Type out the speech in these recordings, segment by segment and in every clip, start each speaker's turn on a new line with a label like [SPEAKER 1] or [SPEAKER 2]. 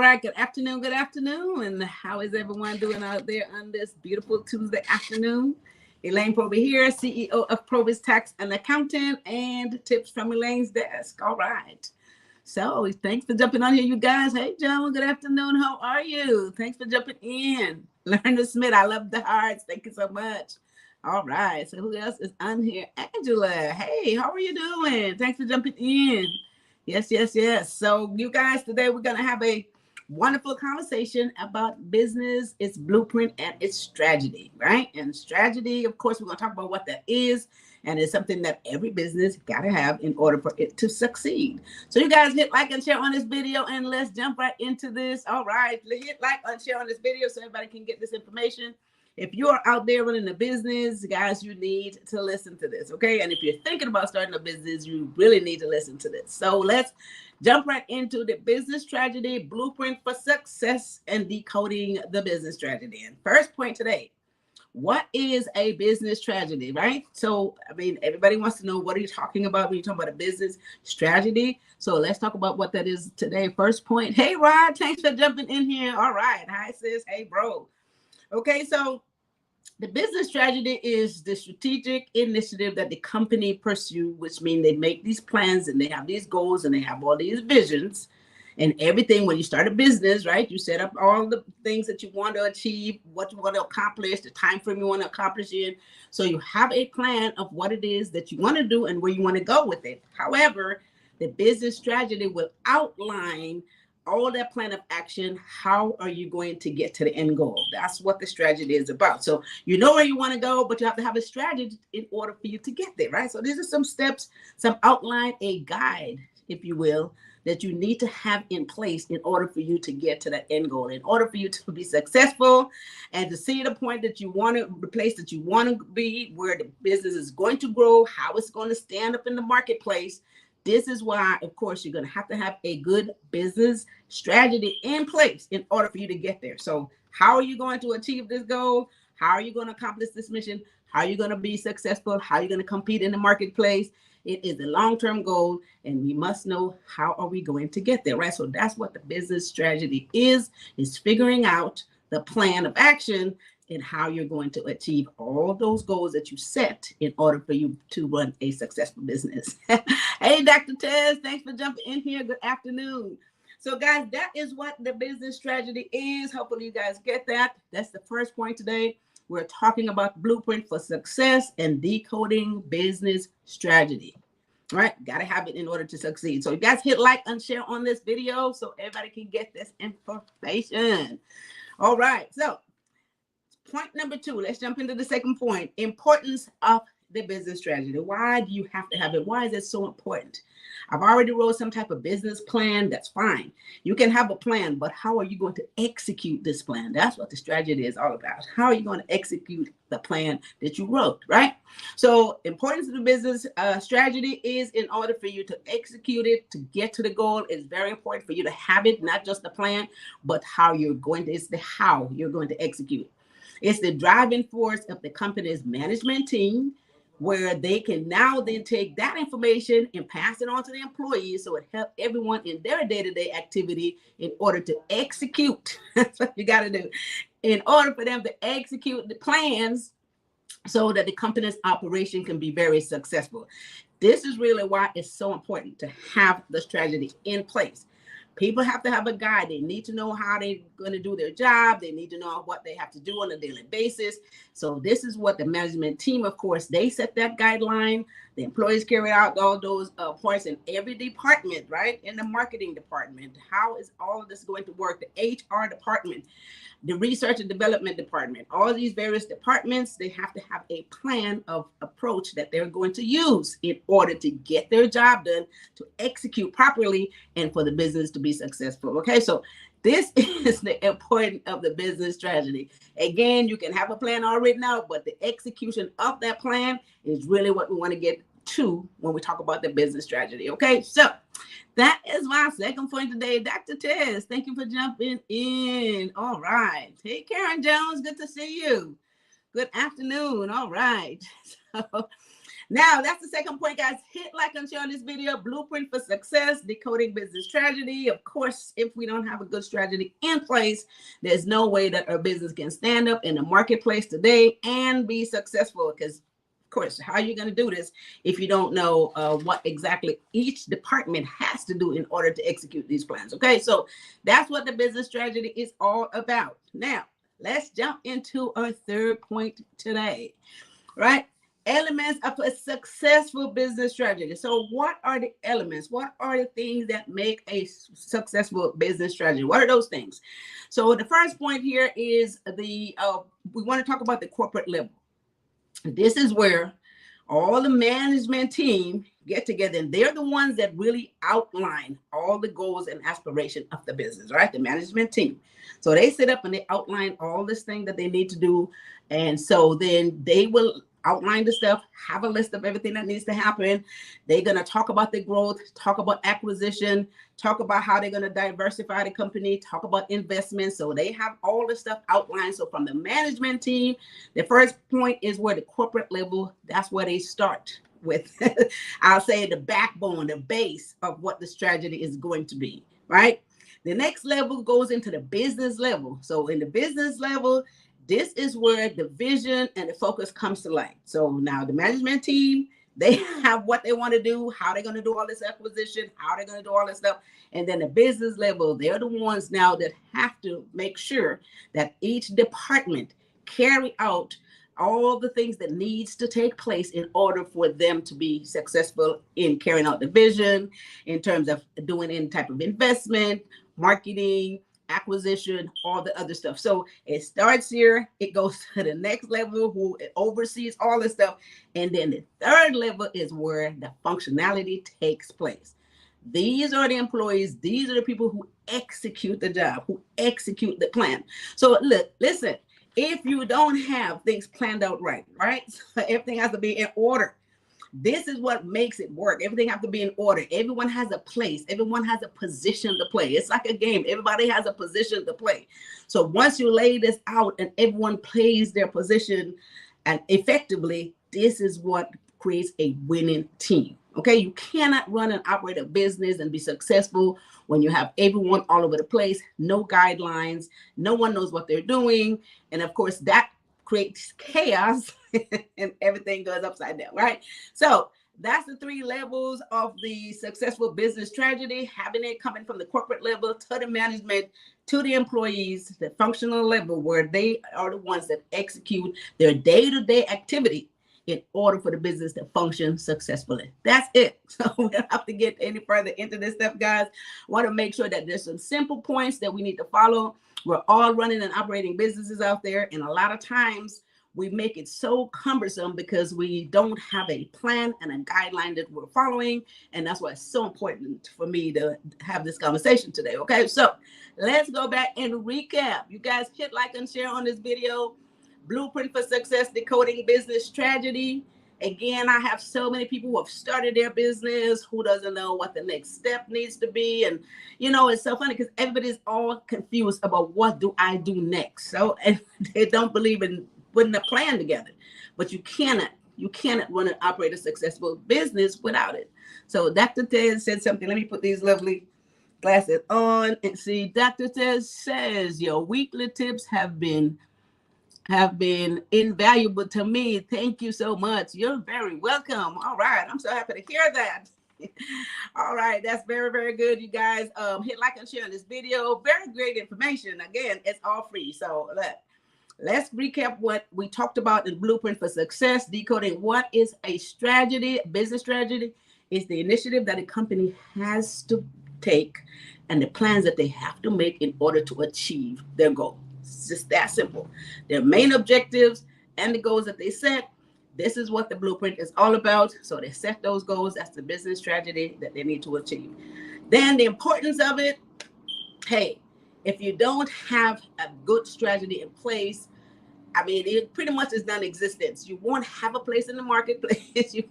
[SPEAKER 1] right. Good afternoon. Good afternoon. And how is everyone doing out there on this beautiful Tuesday afternoon? Elaine Proby here, CEO of PROBY'S Tax and Accountant, and tips from Elaine's desk. All right. So thanks for jumping on here, you guys. Hey, John. Good afternoon. How are you? Thanks for jumping in. Lerner Smith. I love the hearts. Thank you so much. All right. So who else is on here? Angela. Hey, how are you doing? Thanks for jumping in. Yes, yes, yes. So you guys, today we're going to have a wonderful conversation about business, its blueprint, and its strategy, right? And strategy, of course, we're going to talk about what that is. And it's something that every business got to have in order for it to succeed. So you guys hit like and share on this video, and let's jump right into this. All right. Hit like and share on this video so everybody can get this information. If you're out there running a business, guys, you need to listen to this, okay? And if you're thinking about starting a business, you really need to listen to this. So let's jump right into the business strategy, blueprint for success, and decoding the business strategy. And first point today, what is a business strategy, right? So, I mean, everybody wants to know, what are you talking about when you're talking about a business strategy? So let's talk about what that is today. First point. Hey, Rod, thanks for jumping in here. All right. Hi, sis. Hey, bro. Okay, so the business strategy is the strategic initiative that the company pursue, which means they make these plans and they have these goals and they have all these visions and everything. When you start a business, right, you set up all the things that you want to achieve, what you want to accomplish, the time frame you want to accomplish in. So you have a plan of what it is that you want to do and where you want to go with it. However, the business strategy will outline all that plan of action. How are you going to get to the end goal? That's what the strategy is about. So you know where you want to go, but you have to have a strategy in order for you to get there, right? So these are some steps, some outline, a guide, if you will, that you need to have in place in order for you to get to that end goal, in order for you to be successful and to see the point that you want to, the place that you want to be, where the business is going to grow, how it's going to stand up in the marketplace. This is why, of course, you're going to have a good business strategy in place in order for you to get there. So how are you going to achieve this goal? How are you going to accomplish this mission? How are you going to be successful? How are you going to compete in the marketplace? It is a long-term goal, and we must know how are we going to get there, right? So that's what the business strategy is figuring out the plan of action and how you're going to achieve all those goals that you set in order for you to run a successful business. Hey, Dr. Tez, thanks for jumping in here. Good afternoon. So, guys, that is what the business strategy is. Hopefully, you guys get that. That's the first point today. We're talking about blueprint for success and decoding business strategy. All right, got to have it in order to succeed. So, you guys hit like and share on this video so everybody can get this information. All right, so point number 2, let's jump into the second point, importance of the business strategy. Why do you have to have it? Why is it so important? I've already wrote some type of business plan. That's fine. You can have a plan, but how are you going to execute this plan? That's what the strategy is all about. How are you going to execute the plan that you wrote, right? So importance of the business strategy is in order for you to execute it, to get to the goal. It's very important for you to have it, not just the plan, but how you're going to, it's the how you're going to execute it. It's the driving force of the company's management team, where they can now then take that information and pass it on to the employees so it helps everyone in their day-to-day activity in order to execute. That's what you got to do. In order for them to execute the plans so that the company's operation can be very successful. This is really why it's so important to have the strategy in place. People have to have a guide. They need to know how they're going to do their job. They need to know what they have to do on a daily basis. So this is what the management team, of course, they set that guideline. The employees carry out all those points in every department, right? In the marketing department, how is all of this going to work? The HR department, the research and development department, all these various departments, they have to have a plan of approach that they're going to use in order to get their job done, to execute properly, and for the business to be successful. Okay, so this is the importance of the business strategy. Again, you can have a plan all written out, but the execution of that plan is really what we want to get to when we talk about the business strategy. Okay, so that is my second point today. Dr. Tez, thank you for jumping in. All right. Hey, Karen Jones, good to see you. Good afternoon. All right. So Now, that's the second point, guys. Hit like and share on this video. Blueprint for success, decoding business strategy. Of course, if we don't have a good strategy in place, there's no way that our business can stand up in the marketplace today and be successful. Because, of course, how are you going to do this if you don't know what exactly each department has to do in order to execute these plans? Okay, so that's what the business strategy is all about. Now, let's jump into our third point today, right? Elements of a successful business strategy. So what are the elements? What are the things that make a successful business strategy? What are those things? So the first point here is we want to talk about the corporate level. This is where all the management team get together, and they're the ones that really outline all the goals and aspirations of the business, right? The management team. So they sit up and they outline all this thing that they need to do. And so then they will outline the stuff, have a list of everything that needs to happen. They're going to talk about the growth, talk about acquisition, talk about how they're going to diversify the company, talk about investments. So they have all the stuff outlined. So from the management team, the first point is where the corporate level, that's where they start with, I'll say the backbone, the base of what the strategy is going to be, right? The next level goes into the business level. So in the business level, this is where the vision and the focus comes to light. So now the management team, they have what they want to do, how they're going to do all this acquisition, how they're going to do all this stuff. And then the business level, they're the ones now that have to make sure that each department carry out all the things that needs to take place in order for them to be successful in carrying out the vision, in terms of doing any type of investment, marketing, acquisition, all the other stuff. So it starts here, it goes to the next level, who oversees all this stuff. And then the third level is where the functionality takes place. These are the employees, these are the people who execute the job, who execute the plan. So look, listen, if you don't have things planned out right, so everything has to be in order. This is what makes it work. Everything has to be in order. Everyone has a place. Everyone has a position to play. It's like a game. Everybody has a position to play. So once you lay this out and everyone plays their position and effectively, this is what creates a winning team. Okay, you cannot run and operate a business and be successful when you have everyone all over the place, no guidelines, no one knows what they're doing. And of course, that creates chaos and everything goes upside down, right? So that's the three levels of the successful business strategy, having it coming from the corporate level to the management, to the employees, the functional level, where they are the ones that execute their day-to-day activity in order for the business to function successfully. That's it. So we don't have to get any further into this stuff, guys. I want to make sure that there's some simple points that we need to follow. We're all running and operating businesses out there, and a lot of times we make it so cumbersome because we don't have a plan and a guideline that we're following. And that's why it's so important for me to have this conversation today. Okay, so let's go back and recap. You guys hit like and share on this video. Blueprint for Success, Decoding Business Strategy. Again, I have so many people who have started their business who doesn't know what the next step needs to be. And, you know, it's so funny because everybody's all confused about what do I do next. So and they don't believe in putting a plan together. But you cannot run and operate a successful business without it. So Dr. Ted said something. Let me put these lovely glasses on and see. Dr. Ted says your weekly tips have been invaluable to me. Thank you so much. You're very welcome. All right. I'm so happy to hear that. All right. That's very, very good. You guys hit like and share on this video. Very great information. Again, it's all free. So let's recap what we talked about in Blueprint for Success. Decoding what is a strategy. Business strategy is the initiative that a company has to take and the plans that they have to make in order to achieve their goal. It's just that simple. Their main objectives and the goals that they set. This is what the blueprint is all about. So they set those goals. That's the business strategy that they need to achieve. Then the importance of it. Hey, if you don't have a good strategy in place, I mean, it pretty much is non-existent. You won't have a place in the marketplace. You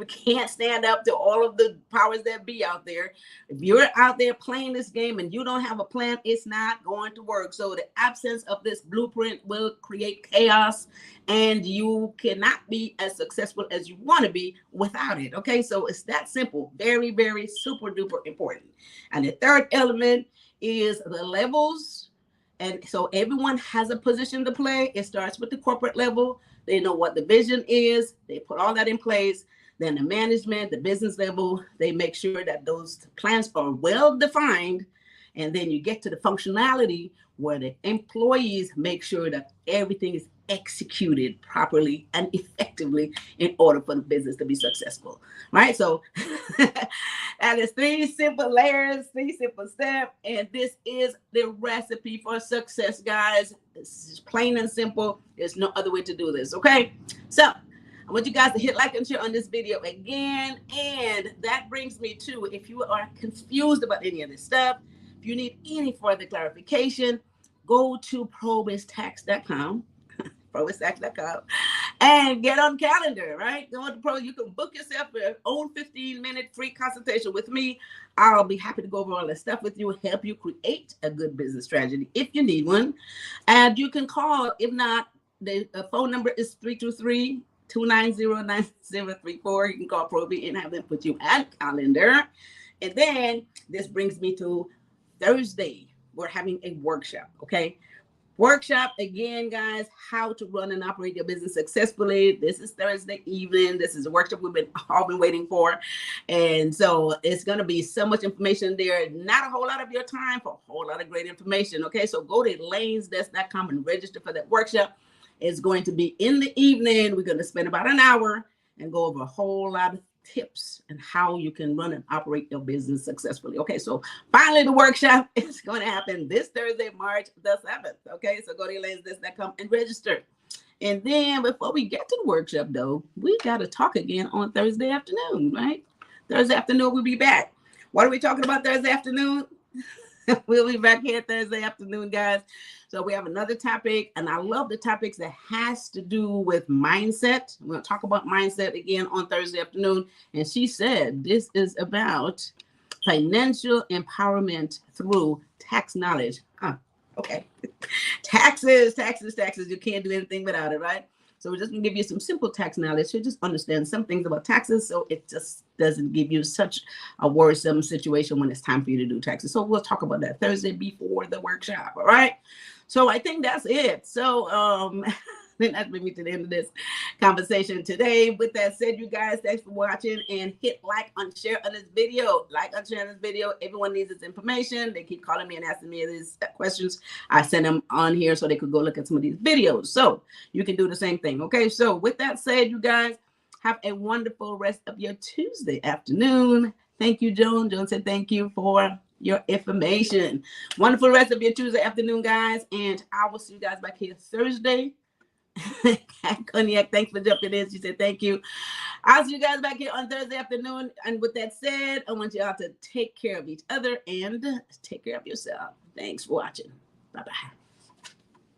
[SPEAKER 1] can't stand up to all of the powers that be out there. If you're out there playing this game and you don't have a plan, it's not going to work. So the absence of this blueprint will create chaos, and you cannot be as successful as you want to be without it. Okay, so it's that simple. Very, very super duper important. And the third element is the levels. And so everyone has a position to play. It starts with the corporate level. They know what the vision is. They put all that in place. Then the management, the business level, they make sure that those plans are well defined. And then you get to the functionality where the employees make sure that everything is executed properly and effectively in order for the business to be successful, right? So that is 3 simple layers, 3 simple steps, and this is the recipe for success, guys. This is plain and simple. There's no other way to do this, okay? So I want you guys to hit like and share on this video again, and that brings me to, if you are confused about any of this stuff, if you need any further clarification, go to PROBY'S.com, PROBY'S.com, and get on calendar, right? Go on to Pro. You can book yourself your own 15-minute free consultation with me. I'll be happy to go over all that stuff with you, help you create a good business strategy if you need one. And you can call. If not, the phone number is 323-290-9034. You can call Proby and have them put you on calendar. And then this brings me to Thursday. We're having a workshop, okay? Workshop, again, guys, how to run and operate your business successfully. This is Thursday evening. This is a workshop we've all been waiting for. And so it's going to be so much information there. Not a whole lot of your time for a whole lot of great information, okay? So go to elainesdesk.com and register for that workshop. It's going to be in the evening. We're going to spend about an hour and go over a whole lot of tips and how you can run and operate your business successfully. Okay, so finally the workshop is going to happen this Thursday, March the 7th. Okay, so go to elainesdesk.com and register. And then before we get to the workshop, though, we got to talk again on Thursday afternoon, right? Thursday afternoon, we'll be back. What are we talking about Thursday afternoon? We'll be back here Thursday afternoon, guys. So we have another topic, and I love the topics that has to do with mindset. We're going to talk about mindset again on Thursday afternoon. And she said this is about financial empowerment through tax knowledge. Okay. Taxes. You can't do anything without it, right? So we're just going to give you some simple tax knowledge. So just understand some things about taxes, so it just doesn't give you such a worrisome situation when it's time for you to do taxes. So we'll talk about that Thursday before the workshop, all right? So I think that's it. So then that brings me to the end of this conversation today. With that said, you guys, thanks for watching, and hit like and share on this video. Like and share on this video. Everyone needs this information. They keep calling me and asking me these questions. I send them on here so they could go look at some of these videos. So you can do the same thing. Okay, so with that said, you guys, have a wonderful rest of your Tuesday afternoon. Thank you, Joan. Joan said thank you for your information. Wonderful rest of your Tuesday afternoon, guys. And I will see you guys back here Thursday. Cognac, thanks for jumping in. She said thank you. I'll see you guys back here on Thursday afternoon. And with that said, I want y'all to take care of each other and take care of yourself. Thanks for watching. Bye-bye.